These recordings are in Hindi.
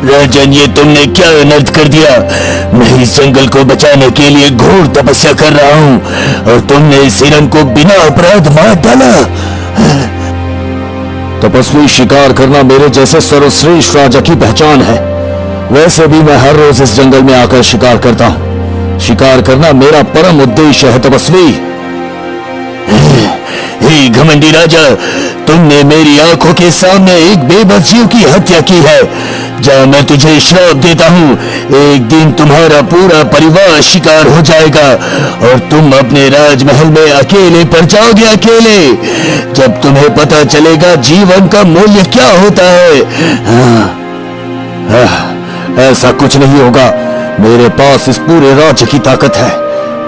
राजन, ये तुमने क्या अनर्थ कर दिया। मैं इस जंगल को बचाने के लिए घोर तपस्या कर रहा हूँ और तुमने इस हिरन को बिना अपराध मार डाला। तपस्वी शिकार करना मेरे जैसे सर्वश्रेष्ठ राजा की पहचान है। वैसे भी मैं हर रोज इस जंगल में आकर शिकार करता हूँ। शिकार करना मेरा परम उद्देश्य है तपस्वी। हे घमंडी राजा, तुमने मेरी आंखों के सामने एक बेबस जीव की हत्या की है। जा, मैं तुझे श्राप देता हूँ, एक दिन तुम्हारा पूरा परिवार शिकार हो जाएगा और तुम अपने राजमहल में अकेले पड़ जाओगे। अकेले, जब तुम्हें पता चलेगा जीवन का मूल्य क्या होता है। ऐसा कुछ नहीं होगा। मेरे पास इस पूरे राज्य की ताकत है।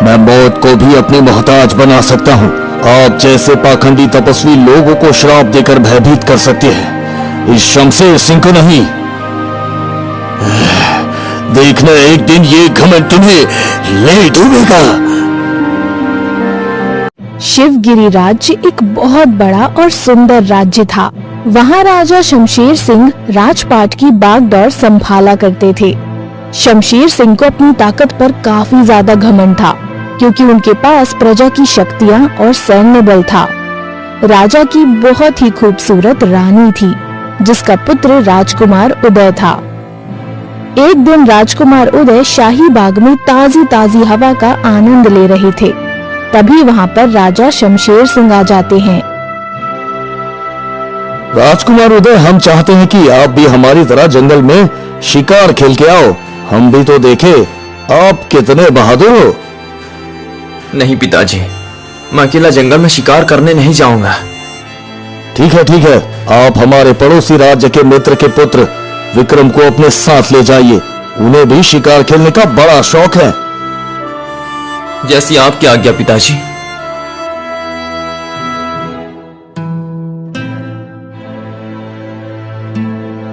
मैं मौत को भी अपनी मोहताज बना सकता हूँ। आप जैसे पाखंडी तपस्वी लोगों को श्राप देकर भयभीत कर सकते हैं, इस शमशेर सिंह को नहीं। देखना, एक दिन ये घमंड तुम्हें ले डूबेगा। शिवगिरी राज्य एक बहुत बड़ा और सुंदर राज्य था। वहाँ राजा शमशेर सिंह राजपाट की बागडोर संभाला करते थे। शमशेर सिंह को अपनी ताकत पर काफी ज्यादा घमंड था, क्योंकि उनके पास प्रजा की शक्तियाँ और सैन्य बल था। राजा की बहुत ही खूबसूरत रानी थी, जिसका पुत्र राजकुमार उदय था। एक दिन राजकुमार उदय शाही बाग में ताजी ताजी हवा का आनंद ले रहे थे। तभी वहाँ पर राजा शमशेर सिंह आ जाते हैं। राजकुमार उदय, हम चाहते हैं कि आप भी हमारी तरह जंगल में शिकार खेल के आओ। हम भी तो देखे आप कितने बहादुर हो। नहीं पिताजी, मैं अकेला जंगल में शिकार करने नहीं जाऊंगा। ठीक है, ठीक है। आप हमारे पड़ोसी राज्य के मित्र के पुत्र विक्रम को अपने साथ ले जाइए। उन्हें भी शिकार खेलने का बड़ा शौक है। जैसी आपकी आज्ञा पिताजी।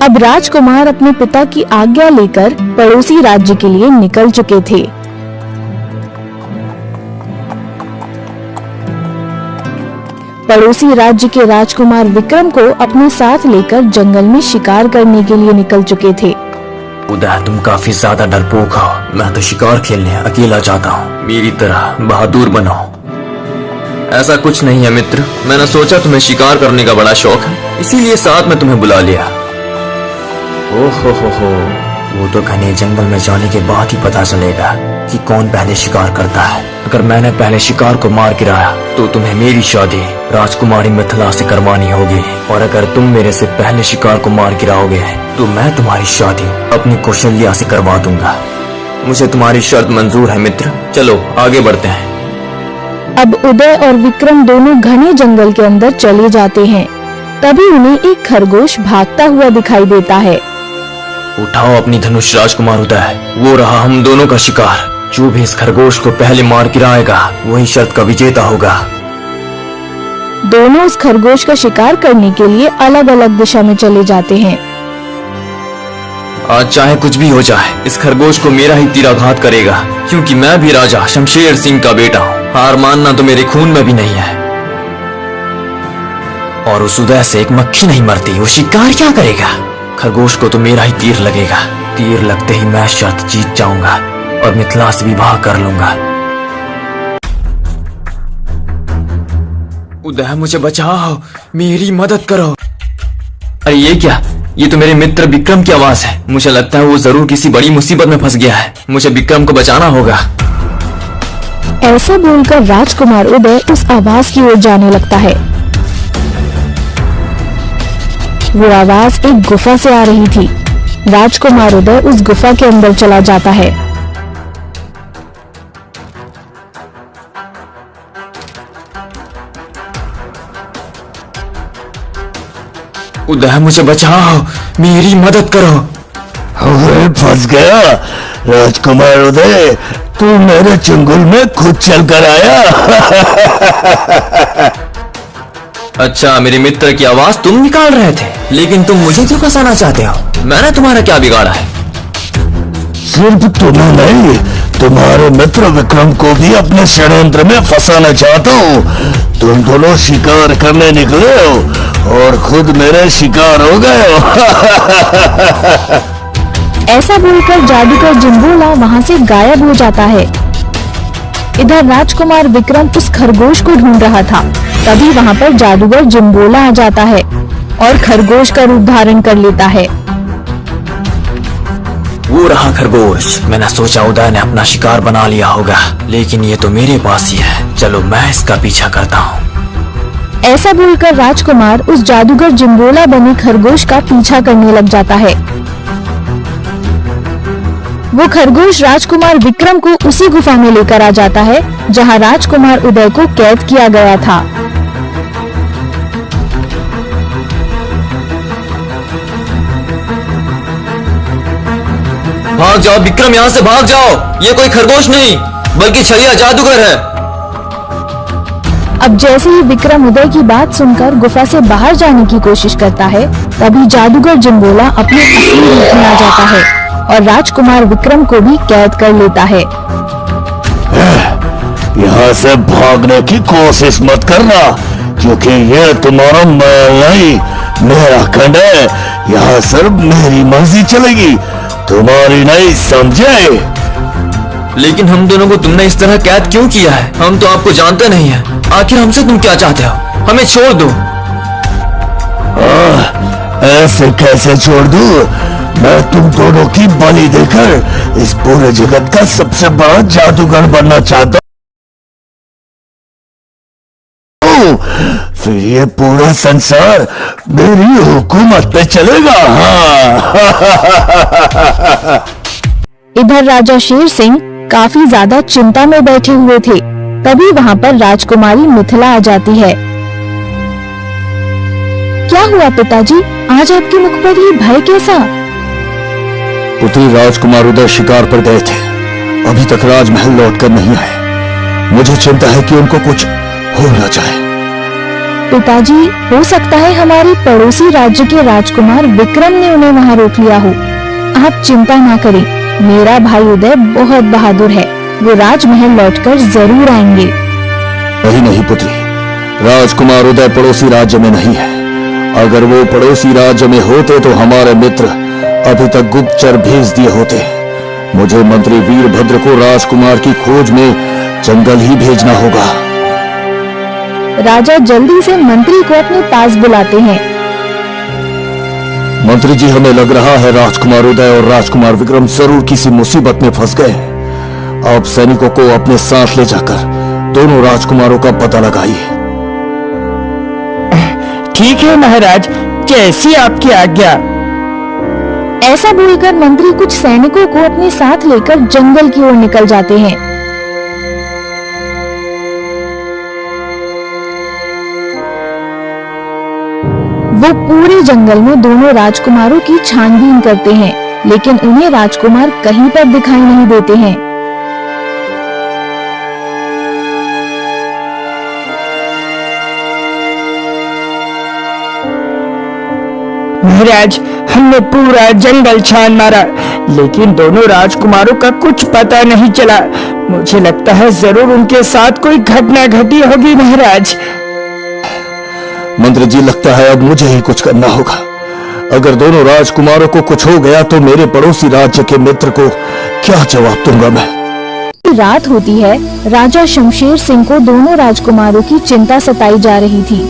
अब राजकुमार अपने पिता की आज्ञा लेकर पड़ोसी राज्य के लिए निकल चुके थे। पड़ोसी राज्य के राजकुमार विक्रम को अपने साथ लेकर जंगल में शिकार करने के लिए निकल चुके थे। उदय, तुम काफी ज्यादा डरपोक हो। मैं तो शिकार खेलने अकेला जाता हूँ। मेरी तरह बहादुर बनो। ऐसा कुछ नहीं है मित्र, मैंने सोचा तुम्हें शिकार करने का बड़ा शौक है, इसीलिए साथ में तुम्हें बुला लिया। ओहो हो, वो तो घने जंगल में जाने के बाद ही पता चलेगा कि कौन पहले शिकार करता है। अगर मैंने पहले शिकार को मार गिराया तो तुम्हें मेरी शादी राजकुमारी मिथिला से करवानी होगी, और अगर तुम मेरे से पहले शिकार को मार गिराओगे तो मैं तुम्हारी शादी अपनी कौशल्या से करवा दूंगा। मुझे तुम्हारी शर्त मंजूर है मित्र, चलो आगे बढ़ते हैं। अब उदय और विक्रम दोनों घने जंगल के अंदर चले जाते हैं। तभी उन्हें एक खरगोश भागता हुआ दिखाई देता है। उठाओ अपनी धनुष राजकुमार उदय, वो रहा हम दोनों का शिकार। जो भी इस खरगोश को पहले मार गिराएगा वही शर्त का विजेता होगा। दोनों उस खरगोश का शिकार करने के लिए अलग अलग दिशा में चले जाते हैं। आज चाहे कुछ भी हो जाए, इस खरगोश को मेरा ही तीराघात करेगा, क्योंकि मैं भी राजा शमशेर सिंह का बेटा हूँ। हार मानना तो मेरे खून में भी नहीं है। और उस उदय से एक मक्खी नहीं मरती, वो शिकार क्या करेगा? खरगोश को तो मेरा ही तीर लगेगा। तीर लगते ही मैं शर्त जीत जाऊंगा और मिथिला से विवाह कर लूंगा। उदय, मुझे बचाओ, मेरी मदद करो। अरे ये क्या? ये तो मेरे मित्र विक्रम की आवाज है। मुझे लगता है वो जरूर किसी बड़ी मुसीबत में फंस गया है। मुझे विक्रम को बचाना होगा। ऐसा बोलकर राजकुमार उदय उस आवाज की ओर जाने लगता है। वो आवाज एक गुफा से आ रही थी। राजकुमार उदय उस गुफा के अंदर चला जाता है। उदय, मुझे बचाओ, मेरी मदद करो। अरे फंस गया राजकुमार उदय, तू मेरे चंगुल में खुद चल कर आया। अच्छा, मेरे मित्र की आवाज तुम निकाल रहे थे, लेकिन तुम मुझे क्यों फंसाना चाहते हो? मैंने तुम्हारा क्या बिगाड़ा है? सिर्फ तुम्हें नहीं, तुम्हारे मित्र विक्रम को भी अपने षड्यंत्र में फंसाना चाहता हूँ। तुम दोनों शिकार करने निकले हो और खुद मेरे शिकार हो गए हो। ऐसा बोलकर जादूगर जिम्बोला वहाँ से गायब हो जाता है। इधर राजकुमार विक्रम उस खरगोश को ढूंढ रहा था। तभी वहाँ पर जादूगर जिम्बोला आ जाता है और खरगोश का रूप धारण कर लेता है। वो रहा खरगोश। मैंने सोचा उदय ने अपना शिकार बना लिया होगा, लेकिन ये तो मेरे पास ही है। चलो मैं इसका पीछा करता हूँ। ऐसा बोलकर राजकुमार उस जादूगर जिम्बोला बने खरगोश का पीछा करने लग जाता है। वो खरगोश राजकुमार विक्रम को उसी गुफा में लेकर आ जाता है जहाँ राजकुमार उदय को कैद किया गया था। भाग जाओ विक्रम, यहाँ से भाग जाओ। ये कोई खरगोश नहीं बल्कि छलिया जादूगर है। अब जैसे ही विक्रम उदय की बात सुनकर गुफा से बाहर जाने की कोशिश करता है, तभी जादूगर जिम्बोला अपने असली रूप में आ जाता है और राजकुमार विक्रम को भी कैद कर लेता है। यहाँ से भागने की कोशिश मत करना, क्योंकि ये तुम्हारा महल नहीं, मेरा खंड है। यहाँ सिर्फ मेरी मर्जी चलेगी, तुम्हारी नहीं, समझे? लेकिन हम दोनों को तुमने इस तरह कैद क्यों किया है? हम तो आपको जानते नहीं है। आखिर हमसे तुम क्या चाहते हो? हमें छोड़ दो। ऐसे कैसे छोड़ दूं? मैं तुम दोनों की बलि देकर इस पूरे जगत का सबसे बड़ा जादूगर बनना चाहता हूँ। फिर ये पूरा संसार मेरी हुकूमत पे चलेगा। इधर राजा शेर सिंह काफी ज्यादा चिंता में बैठे हुए थे। तभी वहाँ पर राजकुमारी मिथिला आ जाती है। क्या हुआ पिताजी, आज आपके मुख पर ये भय कैसा? पुत्री राजकुमार उदय शिकार पर गए थे, अभी तक राजमहल लौटकर नहीं आए। मुझे चिंता है कि उनको कुछ हो न जाए। पिताजी, हो सकता है हमारे पड़ोसी राज्य के राजकुमार विक्रम ने उन्हें वहाँ रोक लिया हो। आप चिंता ना करें, मेरा भाई उदय बहुत बहादुर है, वो राजमहल लौटकर जरूर आएंगे। नहीं पुत्री, राजकुमार उदय पड़ोसी राज्य में नहीं है। अगर वो पड़ोसी राज्य में होते तो हमारे मित्र अभी तक गुप्तचर भेज दिए होते। मुझे मंत्री वीरभद्र को राजकुमार की खोज में जंगल ही भेजना होगा। राजा जल्दी से मंत्री को अपने पास बुलाते हैं। मंत्री जी, हमें लग रहा है राजकुमार उदय और राजकुमार विक्रम जरूर किसी मुसीबत में फंस गए हैं। आप सैनिकों को अपने साथ ले जाकर दोनों राजकुमारों का पता लगाइए। ठीक है महाराज, जैसी आपकी आज्ञा। ऐसा बोलकर मंत्री कुछ सैनिकों को अपने साथ लेकर जंगल की ओर निकल जाते हैं। वो पूरे जंगल में दोनों राजकुमारों की छानबीन करते हैं, लेकिन उन्हें राजकुमार कहीं पर दिखाई नहीं देते हैं। महाराज, हमने पूरा जंगल छान मारा, लेकिन दोनों राजकुमारों का कुछ पता नहीं चला। मुझे लगता है जरूर उनके साथ कोई घटना घटी होगी महाराज। मंत्री जी, लगता है अब मुझे ही कुछ करना होगा। अगर दोनों राजकुमारों को कुछ हो गया तो मेरे पड़ोसी राज्य के मित्र को क्या जवाब दूंगा मैं? रात होती है। राजा शमशेर सिंह को दोनों राजकुमारों की चिंता सताई जा रही थी।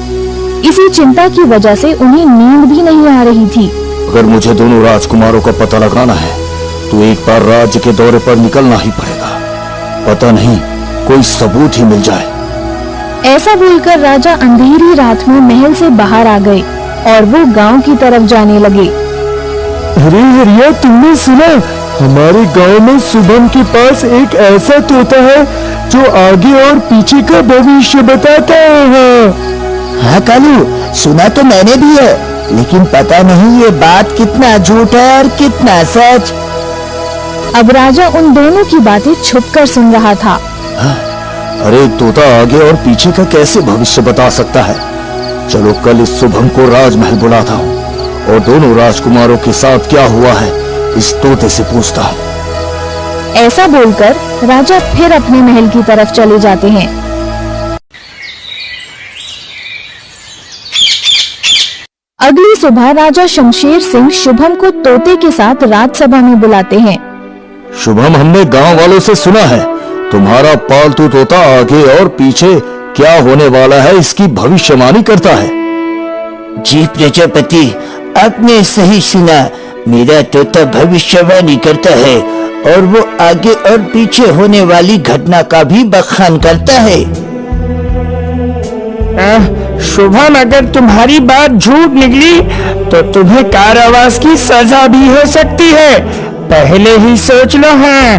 इसी चिंता की वजह से उन्हें नींद भी नहीं आ रही थी। अगर मुझे दोनों राजकुमारों का पता लगाना है तो एक बार राज्य के दौरे पर निकलना ही पड़ेगा। पता नहीं कोई सबूत ही मिल जाए। ऐसा बोलकर राजा अंधेरी रात में महल से बाहर आ गए और वो गांव की तरफ जाने लगे। अरे हरिया, तुमने सुना? हमारे गांव में शुभम के पास एक ऐसा तोता है जो आगे और पीछे का भविष्य बताता है। हाँ कालू, सुना तो मैंने भी है, लेकिन पता नहीं ये बात कितना झूठ है और कितना सच। अब राजा उन दोनों की बातें छुपकर सुन रहा था। अरे तोता आगे और पीछे का कैसे भविष्य बता सकता है? चलो कल इस शुभम को राजमहल बुलाता हूँ और दोनों राजकुमारों के साथ क्या हुआ है इस तोते से पूछता हूँ। ऐसा बोलकर राजा फिर अपने महल की तरफ चले जाते हैं। अगली सुबह राजा शमशेर सिंह शुभम को तोते के साथ राजसभा में बुलाते हैं। शुभम, हमने गांव वालों से सुना है तुम्हारा पालतू तोता आगे और पीछे क्या होने वाला है इसकी भविष्यवाणी करता है। जी प्रजापति, आपने सही सुना। मेरा तोता भविष्यवाणी करता है और वो आगे और पीछे होने वाली घटना का भी बखान करता है। शुभम, अगर तुम्हारी बात झूठ निकली तो तुम्हें कारावास की सजा भी हो सकती है, पहले ही सोच लो। हाँ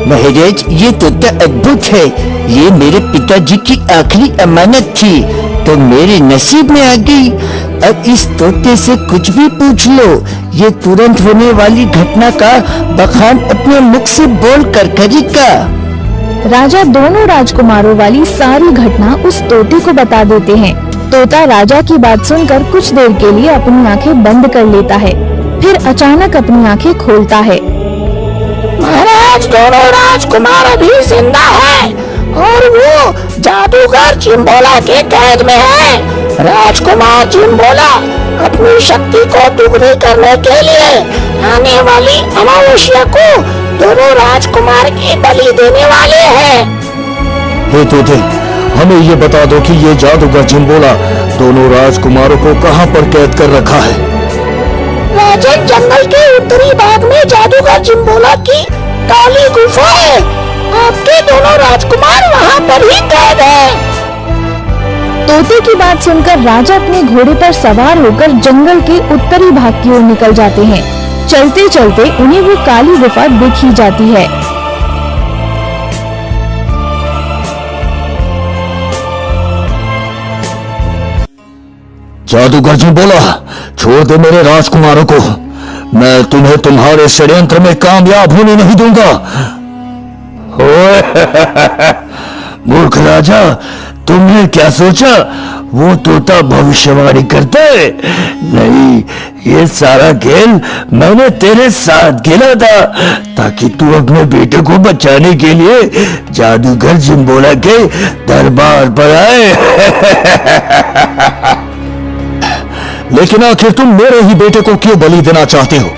महाराज, ये तोता अद्भुत है। ये मेरे पिताजी की आखिरी अमानत थी, तो मेरे नसीब में आ गई। अब इस तोते से कुछ भी पूछ लो, ये तुरंत होने वाली घटना का बखान अपने मुख से बोल कर करेगा। राजा दोनों राजकुमारों वाली सारी घटना उस तोते को बता देते हैं। तोता राजा की बात सुनकर कुछ देर के लिए अपनी आंखें बंद कर लेता है, फिर अचानक अपनी आंखें खोलता है। महाराज, दोनों राजकुमार अभी जिंदा हैं और वो जादूगर चिम्बोला के कैद में है। राजकुमार चिम्बोला अपनी शक्ति को दुगनी करने के लिए आने वाली अमावस्या को दोनों राजकुमार की बलि देने वाले हैं। हे तोते, हमें ये बता दो कि ये जादूगर चिम्बोला दोनों राजकुमारों को कहाँ पर कैद कर रखा है। राजन, जंगल के उत्तरी भाग में जादूगर चिम्बोला की काली गुफा है। आपके दोनों राजकुमार वहाँ पर ही कैद हैं। तोते की बात सुनकर राजा अपने घोड़े पर सवार होकर जंगल के उत्तरी भाग की ओर निकल जाते हैं। चलते चलते उन्हें वो काली गुफा दिख ही जाती है। जादूगर चिम्बोला, छोड़ दे मेरे राजकुमारों को। मैं तुम्हें तुम्हारे षड्यंत्र में कामयाब होने नहीं दूंगा। मूर्ख राजा, तुमने क्या सोचा वो तोता भविष्यवाणी करता है? नहीं, ये सारा खेल मैंने तेरे साथ खेला था ताकि तू अपने बेटे को बचाने के लिए जादूगर चिम्बोला के दरबार पर आए। लेकिन आखिर तुम मेरे ही बेटे को क्यों बलि देना चाहते हो?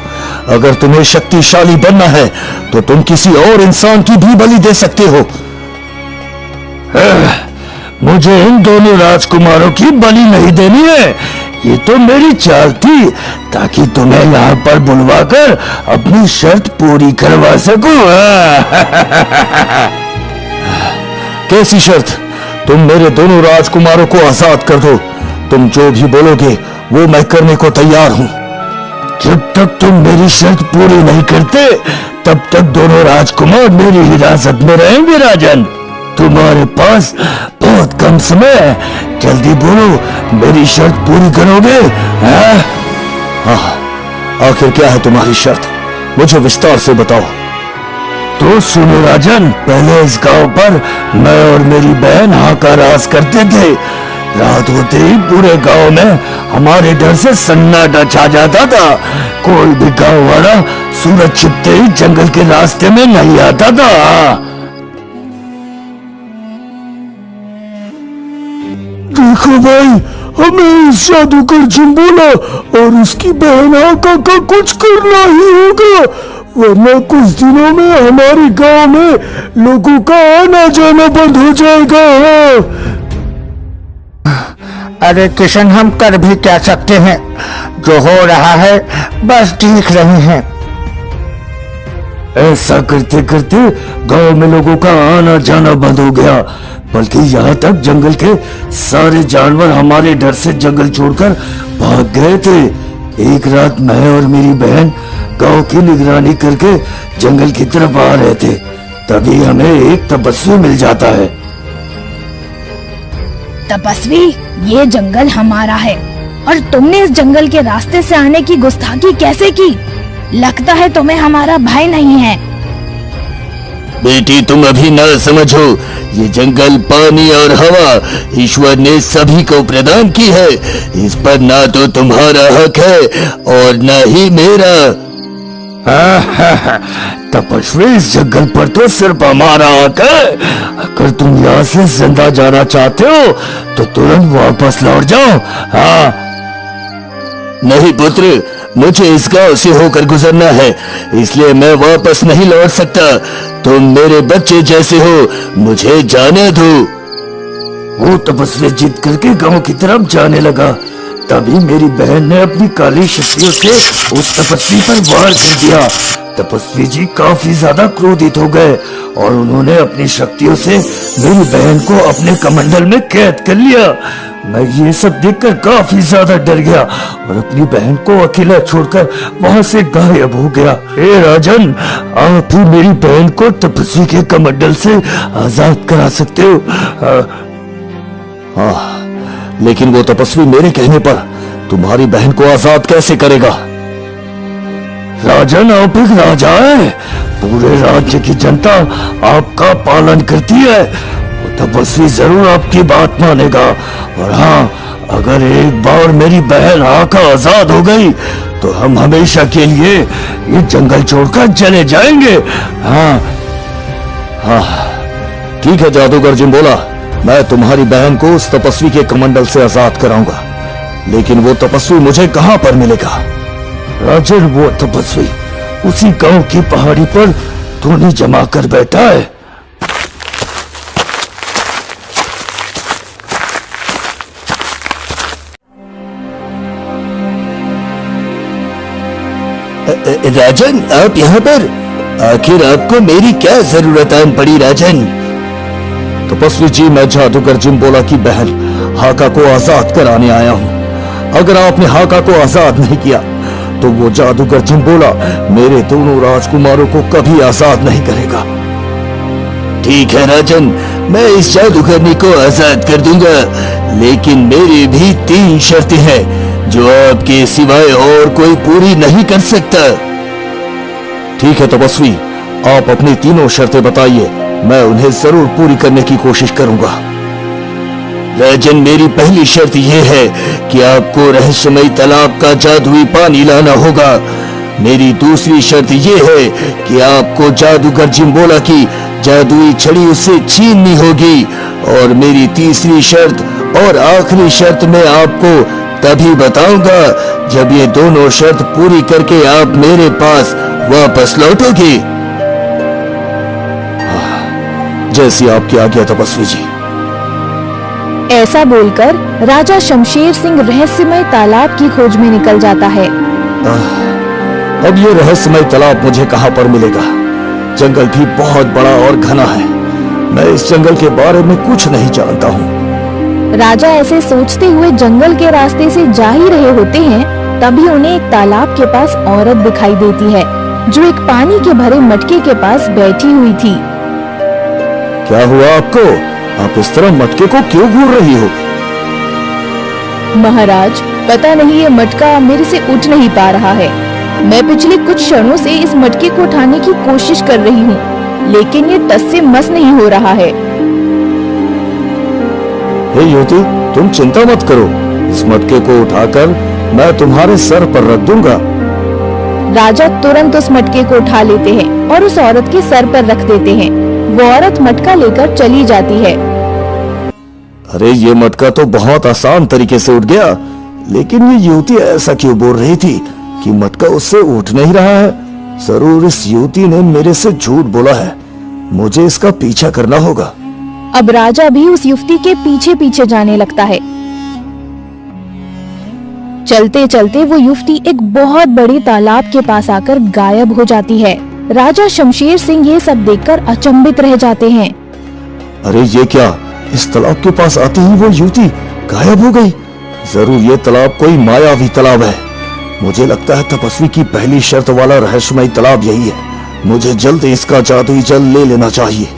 अगर तुम्हें शक्तिशाली बनना है तो तुम किसी और इंसान की भी बलि दे सकते हो। मुझे इन दोनों राजकुमारों की बलि नहीं देनी है। ये तो मेरी चाल थी ताकि तुम्हें यहाँ पर बुलवाकर अपनी शर्त पूरी करवा सकूं। कैसी शर्त? तुम मेरे दोनों राजकुमारों को आजाद कर दो। तुम जो भी बोलोगे वो मैं करने को तैयार हूँ। जब तक तुम मेरी शर्त पूरी नहीं करते तब तक दोनों राजकुमार मेरी हिरासत में रहेंगे। राजन, तुम्हारे पास बहुत कम समय है, जल्दी बोलो, मेरी शर्त पूरी करोगे? आखिर क्या है तुम्हारी शर्त? मुझे विस्तार से बताओ। तो सुनो राजन, पहले इस गांव पर मैं और मेरी बहन हाका राज करते थे। रात होते ही पूरे गांव में हमारे डर से सन्नाटा छा जाता था। कोई भी गांव वाला सूरज छिपते ही जंगल के रास्ते में नहीं आता था। देखो भाई, हमें इस जादूगर चिम्बोला और उसकी बहन हाका का कुछ करना ही होगा, वरना कुछ दिनों में हमारे गांव में लोगों का आना जाना बंद हो जाएगा। अरे किशन, हम कर भी क्या सकते हैं? जो हो रहा है बस देख रहे हैं। ऐसा करते करते गांव में लोगों का आना जाना बंद हो गया, बल्कि यहाँ तक जंगल के सारे जानवर हमारे डर से जंगल छोड़कर भाग गए थे। एक रात मैं और मेरी बहन गांव की निगरानी करके जंगल की तरफ आ रहे थे, तभी हमें एक तपस्वी मिल जाता है। तपस्वी, ये जंगल हमारा है और तुमने इस जंगल के रास्ते से आने की गुस्ताखी कैसे की? लगता है तुम्हें हमारा भय नहीं है। बेटी, तुम अभी न समझो, ये जंगल, पानी और हवा ईश्वर ने सभी को प्रदान की है। इस पर ना तो तुम्हारा हक है और न ही मेरा। तपस्वी, इस जंगल पर तो सिर्फ हमारा हक है। अगर तुम यहाँ से जिंदा जाना चाहते हो तो तुरंत वापस लौट जाओ। हाँ। नहीं पुत्र, मुझे इस गांव से होकर गुजरना है, इसलिए मैं वापस नहीं लौट सकता। तुम मेरे बच्चे जैसे हो, मुझे जाने दो। वो तपस्वी जिद करके गांव की तरफ जाने लगा। तभी मेरी बहन ने अपनी काली शक्तियों से उस तपस्वी पर वार कर दिया। तपस्वी जी काफी ज्यादा क्रोधित हो गए और उन्होंने अपनी शक्तियों से मेरी बहन को अपने कमंडल में कैद कर लिया। मैं ये सब देखकर काफी ज्यादा डर गया और अपनी बहन को अकेला छोड़कर वहां से गायब हो गया। हे राजन, आप ही मेरी बहन को तपस्वी के कमंडल से आजाद करा सकते हो। हाँ, लेकिन वो तपस्वी मेरे कहने पर तुम्हारी बहन को आजाद कैसे करेगा? राजन, आप एक राजा है, पूरे राज्य की जनता आपका पालन करती है। वो तपस्वी जरूर आपकी बात मानेगा। और हाँ, अगर एक बार मेरी बहन आका आजाद हो गई तो हम हमेशा के लिए ये जंगल छोड़कर चले जाएंगे। हाँ। हाँ, ठीक है जादूगर जिम्बोला, मैं तुम्हारी बहन को उस तपस्वी के कमंडल से आजाद कराऊंगा। लेकिन वो तपस्वी मुझे कहां पर मिलेगा? राजन, वो तपस्वी उसी गांव की पहाड़ी पर धोनी जमा कर बैठा है। राजन, आप यहाँ पर? आखिर आपको मेरी क्या जरूरत आन पड़ी राजन? तपस्वी जी, मैं जादूगर जिम्बोला की बहन हाका को आजाद कराने आया हूँ। अगर आपने हाका को आजाद नहीं किया तो वो जादूगर जिम्बोला मेरे दोनों राजकुमारों को कभी आजाद नहीं करेगा। ठीक है राजन, मैं इस जादूगरनी को आजाद कर दूंगा, लेकिन मेरी भी 3 शर्तें हैं जो आपके सिवाय और कोई पूरी नहीं कर सकता। ठीक है तपस्वी, आप अपनी तीनों शर्तें बताइए, मैं उन्हें जरूर पूरी करने की कोशिश करूंगा। राजन, मेरी पहली शर्त यह है कि आपको रहस्यमय तालाब का जादुई पानी लाना होगा। मेरी दूसरी शर्त यह है कि आपको जादूगर जिम्बोला की जादुई छड़ी उससे छीननी होगी। और मेरी तीसरी शर्त और आखिरी शर्त मैं आपको तभी बताऊंगा जब ये दोनों शर्त पूरी करके आप मेरे पास वापस लौटोगे। जैसी आपकी आज्ञा तपस्वी जी। ऐसा बोलकर राजा शमशेर सिंह रहस्यमय तालाब की खोज में निकल जाता है। अब ये रहस्यमय तालाब मुझे कहां पर मिलेगा? जंगल भी बहुत बड़ा और घना है। मैं इस जंगल के बारे में कुछ नहीं जानता हूँ। राजा ऐसे सोचते हुए जंगल के रास्ते से जा ही रहे होते हैं, तभी उन्हें एक तालाब के पास औरत दिखाई देती है जो एक पानी के भरे मटके के पास बैठी हुई थी। क्या हुआ आपको? आप इस तरह मटके को क्यों घूर रही हो? महाराज, पता नहीं ये मटका मेरे से उठ नहीं पा रहा है। मैं पिछले कुछ क्षणों से इस मटके को उठाने की कोशिश कर रही हूँ, लेकिन ये टस से मस नहीं हो रहा है। हे युवती, तुम चिंता मत करो, इस मटके को उठाकर मैं तुम्हारे सर पर रख दूंगा। राजा तुरंत उस मटके को उठा लेते हैं और उस औरत के सर पर रख देते हैं। वो औरत मटका लेकर चली जाती है। अरे ये मटका तो बहुत आसान तरीके से उठ गया, लेकिन ये युवती ऐसा क्यों बोल रही थी कि मटका उससे उठ नहीं रहा है? जरूर इस युवती ने मेरे से झूठ बोला है। मुझे इसका पीछा करना होगा। अब राजा भी उस युवती के पीछे पीछे जाने लगता है। चलते चलते वो युवती एक बहुत बड़े तालाब के पास आकर गायब हो जाती है। राजा शमशेर सिंह ये सब देखकर अचंभित रह जाते हैं। अरे ये क्या? इस तालाब के पास आते ही वो युवती गायब हो गई। जरूर ये तालाब कोई मायावी तालाब है। मुझे लगता है तपस्वी की पहली शर्त वाला रहस्यमय तालाब यही है। मुझे जल्द इसका जादुई जल ले लेना चाहिए।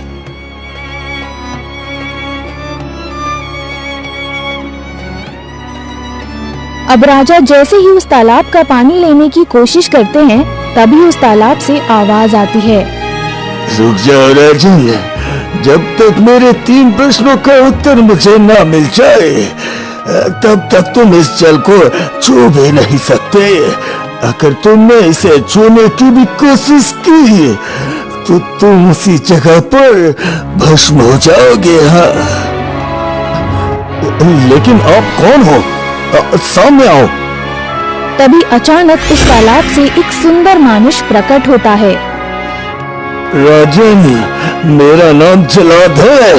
अब राजा जैसे ही उस तालाब का पानी लेने की कोशिश करते हैं, तभी उस तालाब से आवाज आती है। रुक जाओ राजन, जब तक मेरे 3 प्रश्नों का उत्तर मुझे ना मिल जाए तब तक तुम इस जल को छू भी नहीं सकते। अगर तुमने इसे छूने की भी कोशिश की तो तुम उसी जगह पर भस्म हो जाओगे। हाँ, लेकिन आप कौन हो? सामने आओ। तभी अचानक उस तालाब से एक सुंदर मानुष प्रकट होता है। राजन, मेरा नाम जलाद है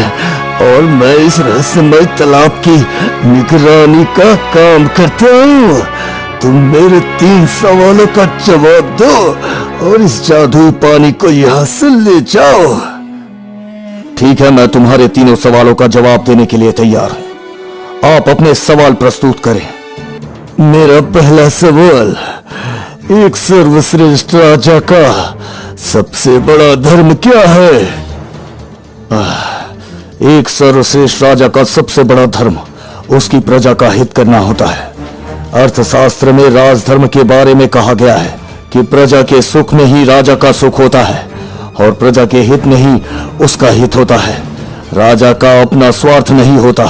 और मैं इस रहस्यमय तालाब की निगरानी का काम करता हूँ। तुम मेरे 3 सवालों का जवाब दो और इस जादुई पानी को यहाँ से ले जाओ। ठीक है, मैं तुम्हारे 3 सवालों का जवाब देने के लिए तैयार हूँ। आप अपने सवाल प्रस्तुत करें। मेरा पहला सवाल, एक सर्वश्रेष्ठ राजा का सबसे बड़ा धर्म क्या है? एक सर्वश्रेष्ठ राजा का सबसे बड़ा धर्म उसकी प्रजा का हित करना होता है। अर्थशास्त्र में राजधर्म के बारे में कहा गया है कि प्रजा के सुख में ही राजा का सुख होता है और प्रजा के हित में ही उसका हित होता है। राजा का अपना स्वार्थ नहीं होता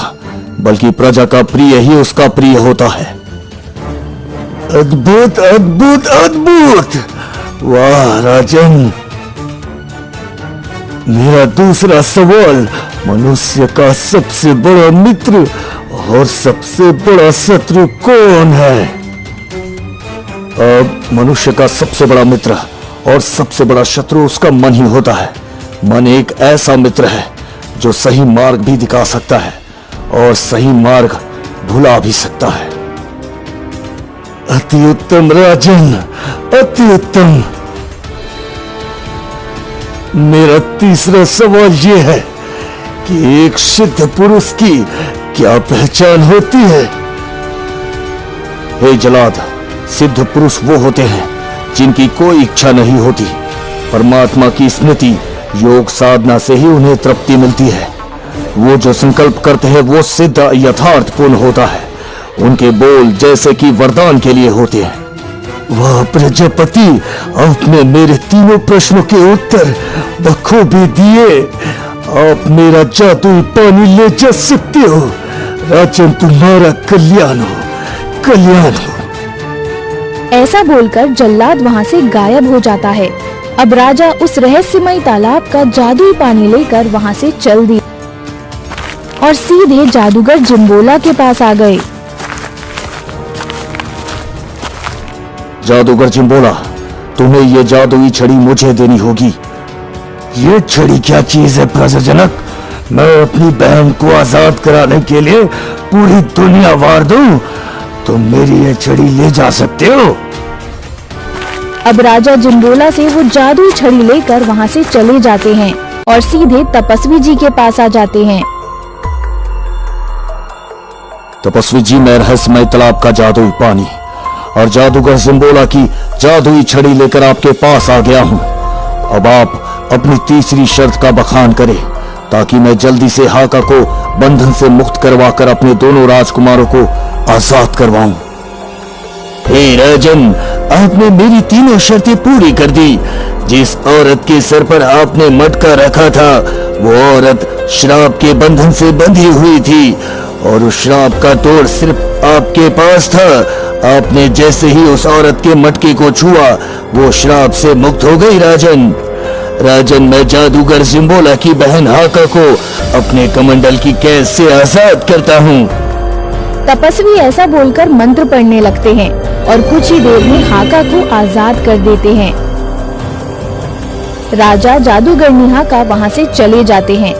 बल्कि प्रजा का प्रिय ही उसका प्रिय होता है। अद्भुत अद्भुत अद्भुत! वाह राजन। मेरा दूसरा सवाल, मनुष्य का सबसे बड़ा मित्र और सबसे बड़ा शत्रु कौन है? मनुष्य का सबसे बड़ा मित्र और सबसे बड़ा शत्रु उसका मन ही होता है। मन एक ऐसा मित्र है जो सही मार्ग भी दिखा सकता है और सही मार्ग भुला भी सकता है। अति उत्तम राजन, अति उत्तम। मेरा तीसरा सवाल यह है कि एक सिद्ध पुरुष की क्या पहचान होती है? हे जलाद, सिद्ध पुरुष वो होते हैं जिनकी कोई इच्छा नहीं होती। परमात्मा की स्मृति, योग साधना से ही उन्हें तृप्ति मिलती है। वो जो संकल्प करते हैं वो सिद्ध यथार्थपूर्ण होता है। उनके बोल जैसे कि वरदान के लिए होते हैं। वाह प्रजापति, आपने मेरे 3 प्रश्नों के उत्तर बखूबी दिए। आप मेरा जादुई पानी ले जा सकते हो। राजन, तुम्हारा कल्याण हो, कल्याण हो। ऐसा बोलकर जल्लाद वहाँ से गायब हो जाता है। अब राजा उस रहस्यमय तालाब का जादुई पानी लेकर वहाँ से चल दिए और सीधे जादूगर जिम्बोला के पास आ गए। जादूगर जिम्बोला, तुम्हें ये जादुई छड़ी मुझे देनी होगी। ये छड़ी क्या चीज है प्रजाजनक? मैं अपनी बहन को आजाद कराने के लिए पूरी दुनिया वार दूं? तुम मेरी ये छड़ी ले जा सकते हो। अब राजा जिम्बोला से वो जादुई छड़ी लेकर वहाँ से चले जाते हैं और सीधे तपस्वी जी के पास आ जाते हैं। तपस्वी जी, मैं रहस्यमय तालाब का जादुई पानी और जादूगर जिम्बोला की जादुई छड़ी लेकर आपके पास आ गया हूँ। अब आप अपनी तीसरी शर्त का बखान करें ताकि मैं जल्दी से हाका को बंधन से मुक्त करवाकर अपने दोनों राजकुमारों को आजाद करवाऊं। हे राजन, आपने मेरी 3 शर्तें पूरी कर दी। जिस औरत के सर पर आपने मटका रखा था वो औरत श्राप के बंधन से बंधी हुई थी और उस श्राप का तोड़ सिर्फ आपके पास था। आपने जैसे ही उस औरत के मटके को छुआ वो श्राप से मुक्त हो गई। राजन, मैं जादूगर जिम्बोला की बहन हाका को अपने कमंडल की कैद से आजाद करता हूँ। तपस्वी ऐसा बोलकर मंत्र पढ़ने लगते हैं और कुछ ही देर में हाका को आजाद कर देते हैं। राजा जादूगरनी हाका वहाँ से चले जाते हैं।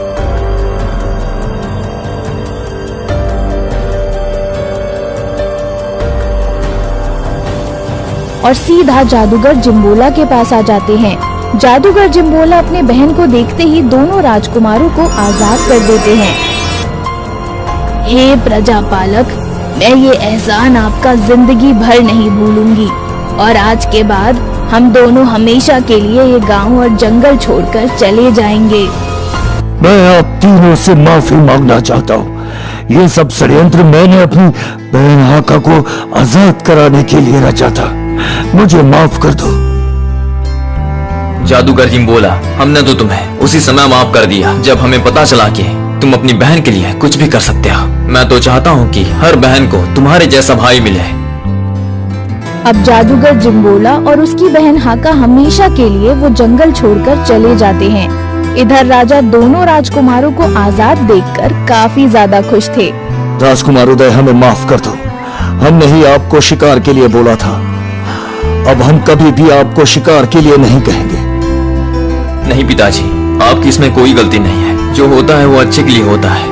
और सीधा जादूगर जिम्बोला के पास आ जाते हैं। जादूगर जिम्बोला अपने बहन को देखते ही दोनों राजकुमारों को आजाद कर देते हैं। हे प्रजापालक, मैं ये एहसान आपका जिंदगी भर नहीं भूलूंगी और आज के बाद हम दोनों हमेशा के लिए ये गांव और जंगल छोड़कर चले जाएंगे। मैं आप तीनों से माफी मांगना चाहता हूँ। ये सब षड्यंत्र मैंने अपनी बहन हाका को आजाद कराने के लिए रचा था। मुझे माफ कर दो। जादूगर जिम्बोला, हमने तो तुम्हें उसी समय माफ कर दिया जब हमें पता चला कि तुम अपनी बहन के लिए कुछ भी कर सकते हो। मैं तो चाहता हूँ कि हर बहन को तुम्हारे जैसा भाई मिले। अब जादूगर जिम्बोला और उसकी बहन हाका हमेशा के लिए वो जंगल छोड़कर चले जाते हैं। इधर राजा दोनों राजकुमारों को आजाद देखकर काफी ज्यादा खुश थे। राजकुमार उदय, हमें माफ कर दो। हमने ही आपको शिकार के लिए बोला था। अब हम कभी भी आपको शिकार के लिए नहीं कहेंगे। नहीं पिताजी, आपकी इसमें कोई गलती नहीं है। जो होता है वो अच्छे के लिए होता है।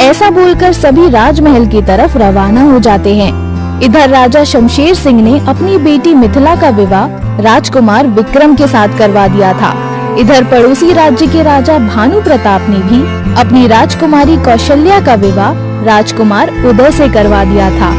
ऐसा बोलकर सभी राजमहल की तरफ रवाना हो जाते हैं। इधर राजा शमशेर सिंह ने अपनी बेटी मिथिला का विवाह राजकुमार विक्रम के साथ करवा दिया था। इधर पड़ोसी राज्य के राजा भानु प्रताप ने भी अपनी राजकुमारी कौशल्या का विवाह राजकुमार उदय से करवा दिया था।